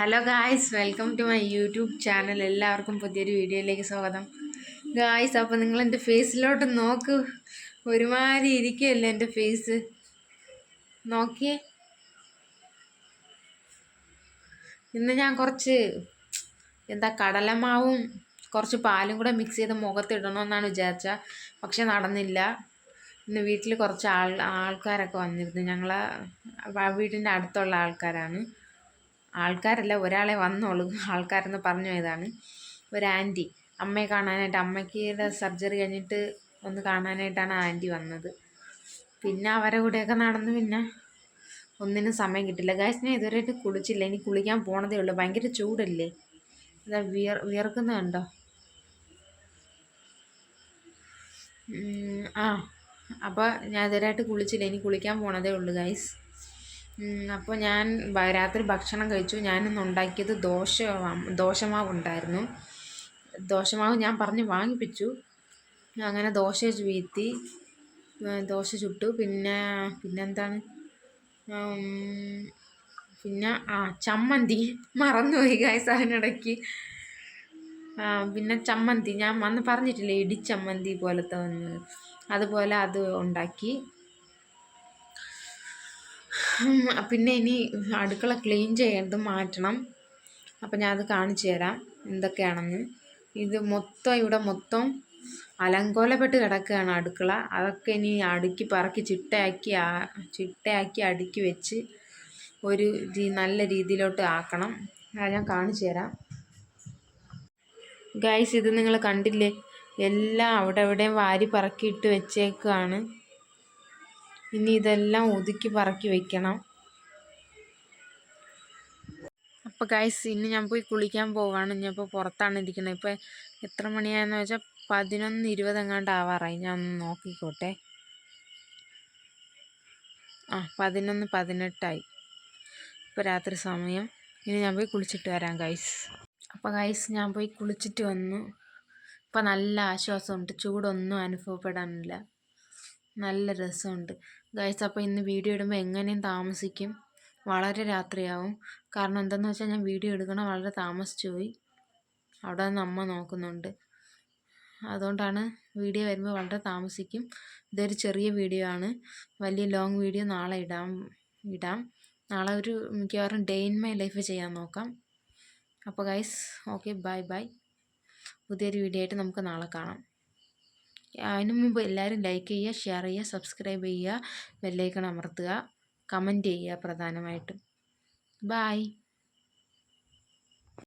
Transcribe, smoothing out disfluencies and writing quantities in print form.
Hello guys, welcome to my YouTube channel. എല്ലാവർക്കും പുതിയൊരു വീഡിയോയിലേക്ക് സ്വാഗതം. ഗായ്സ്, അപ്പോൾ നിങ്ങൾ എൻ്റെ ഫേസിലോട്ട് നോക്ക്. ഒരുമാതിരി ഇരിക്കുകയല്ലേ എൻ്റെ ഫേസ്. നോക്കിയേ, ഇന്ന് ഞാൻ കുറച്ച് കടലമാവും കുറച്ച് പാലും കൂടെ മിക്സ് ചെയ്ത് മുഖത്തിടണമെന്നാണ് വിചാരിച്ചത്. പക്ഷെ നടന്നില്ല. ഇന്ന് വീട്ടിൽ കുറച്ച് ആൾക്കാരൊക്കെ വന്നിരുന്നു. ഞങ്ങളെ വീടിൻ്റെ അടുത്തുള്ള ആൾക്കാരല്ല, ഒരാളെ വന്നോളൂ. ആൾക്കാരെന്ന് പറഞ്ഞു പോയതാണ്. ഒരു ആൻറ്റി അമ്മയെ കാണാനായിട്ട്, അമ്മയ്ക്ക് സർജറി കഴിഞ്ഞിട്ട് ഒന്ന് കാണാനായിട്ടാണ് ആൻറ്റി വന്നത്. പിന്നെ അവരെ കൂടെയൊക്കെ നടന്ന് പിന്നെ ഒന്നിനും സമയം കിട്ടില്ല. ഗായ്സ്, ഞാൻ ഇതുവരെയായിട്ട് കുളിച്ചില്ല. ഇനി കുളിക്കാൻ പോണതേ ഉള്ളൂ. ഭയങ്കര ചൂടല്ലേ, ഇതാ വിയർക്കുന്നത് കണ്ടോ. അപ്പോൾ ഞാൻ ഇതുവരെയായിട്ട് കുളിച്ചില്ല. ഇനി കുളിക്കാൻ പോണതേ ഉള്ളൂ ഗായ്സ്. അപ്പോൾ ഞാൻ രാത്രി ഭക്ഷണം കഴിച്ചു. ഞാനിന്ന് ഉണ്ടാക്കിയത് ദോശമാവ് ഉണ്ടായിരുന്നു. ദോശമാവ് ഞാൻ പറഞ്ഞ് വാങ്ങിപ്പിച്ചു. അങ്ങനെ ദോശ വീഴ്ത്തി, ദോശ ചുട്ടു. പിന്നെന്താണ്, പിന്നെ ചമ്മന്തി മറന്നുപോയി ഗായ്സ് അതിനിടയ്ക്ക്. പിന്നെ ചമ്മന്തി ഞാൻ അന്ന് പറഞ്ഞിട്ടില്ലേ, ഇടിച്ചമ്മന്തി പോലത്തെ ഒന്ന്, അതുപോലെ അത് ഉണ്ടാക്കി. പിന്നെ ഇനി അടുക്കള ക്ലീൻ ചെയ്യേണ്ടത് മാറ്റണം. അപ്പം ഞാൻ അത് കാണിച്ചു തരാം എന്തൊക്കെയാണെന്ന്. ഇത് ഇവിടെ മൊത്തം അലങ്കോലപ്പെട്ട് കിടക്കുകയാണ് അടുക്കള. അതൊക്കെ ഇനി അടുക്കി പറക്കി ചിട്ടയാക്കി അടുക്കി വെച്ച് ഒരു നല്ല രീതിയിലോട്ട് ആക്കണം. അത് ഞാൻ കാണിച്ചു തരാം ഗൈസ്. ഇത് നിങ്ങൾ കണ്ടില്ലേ, എല്ലാം അവിടെ എവിടെയും വാരി പറക്കിയിട്ട് വെച്ചേക്കാണ്. ഇനി ഇതെല്ലാം ഒതുക്കി പറക്കി വെക്കണം. അപ്പോൾ ഗൈസ്, ഇന്ന് ഞാൻ പോയി കുളിക്കാൻ പോവാണ്. ഇനിയിപ്പോൾ പുറത്താണ് ഇരിക്കുന്നത്. ഇപ്പോൾ എത്ര മണിയായെന്ന് വെച്ചാൽ 11:20 എങ്ങാണ്ട് ആവാറായി. ഞാൻ ഒന്ന് നോക്കിക്കോട്ടെ. 11:18 ഇപ്പോൾ രാത്രി സമയം. ഇനി ഞാൻ പോയി കുളിച്ചിട്ട് വരാം ഗൈസ്. അപ്പോൾ ഗൈസ്, ഞാൻ പോയി കുളിച്ചിട്ട് വന്നു. ഇപ്പം നല്ല ആശ്വാസമുണ്ട്. ചൂടൊന്നും അനുഭവപ്പെടാനില്ല. നല്ല രസമുണ്ട് ഗൈസ്. അപ്പോൾ ഇന്ന് വീഡിയോ ഇടുമ്പോൾ എങ്ങനെയും താമസിക്കും, വളരെ രാത്രിയാവും. കാരണം എന്താണെന്ന് വെച്ചാൽ ഞാൻ വീഡിയോ എടുക്കണം വളരെ താമസിച്ചു പോയി. അവിടെ നിന്ന് അമ്മ നോക്കുന്നുണ്ട്. അതുകൊണ്ടാണ് വീഡിയോ വരുമ്പോൾ വളരെ താമസിക്കും. ഇതൊരു ചെറിയ വീഡിയോ ആണ്. വലിയ ലോങ് വീഡിയോ നാളെ ഇടാം. നാളെ ഒരു മിക്കവാറും ഡേ ഇൻ മൈ ലൈഫ് ചെയ്യാൻ നോക്കാം. അപ്പോൾ ഗൈസ്, ഓക്കെ, ബൈ. പുതിയൊരു വീഡിയോ ആയിട്ട് നമുക്ക് നാളെ കാണാം. അതിനു മുമ്പ് എല്ലാവരും ലൈക്ക് ചെയ്യുക, ഷെയർ ചെയ്യുക, സബ്സ്ക്രൈബ് ചെയ്യുക, ബെല്ലൈക്കൺ അമർത്തുക, കമൻറ്റ് ചെയ്യുക പ്രധാനമായിട്ടും. ബൈ.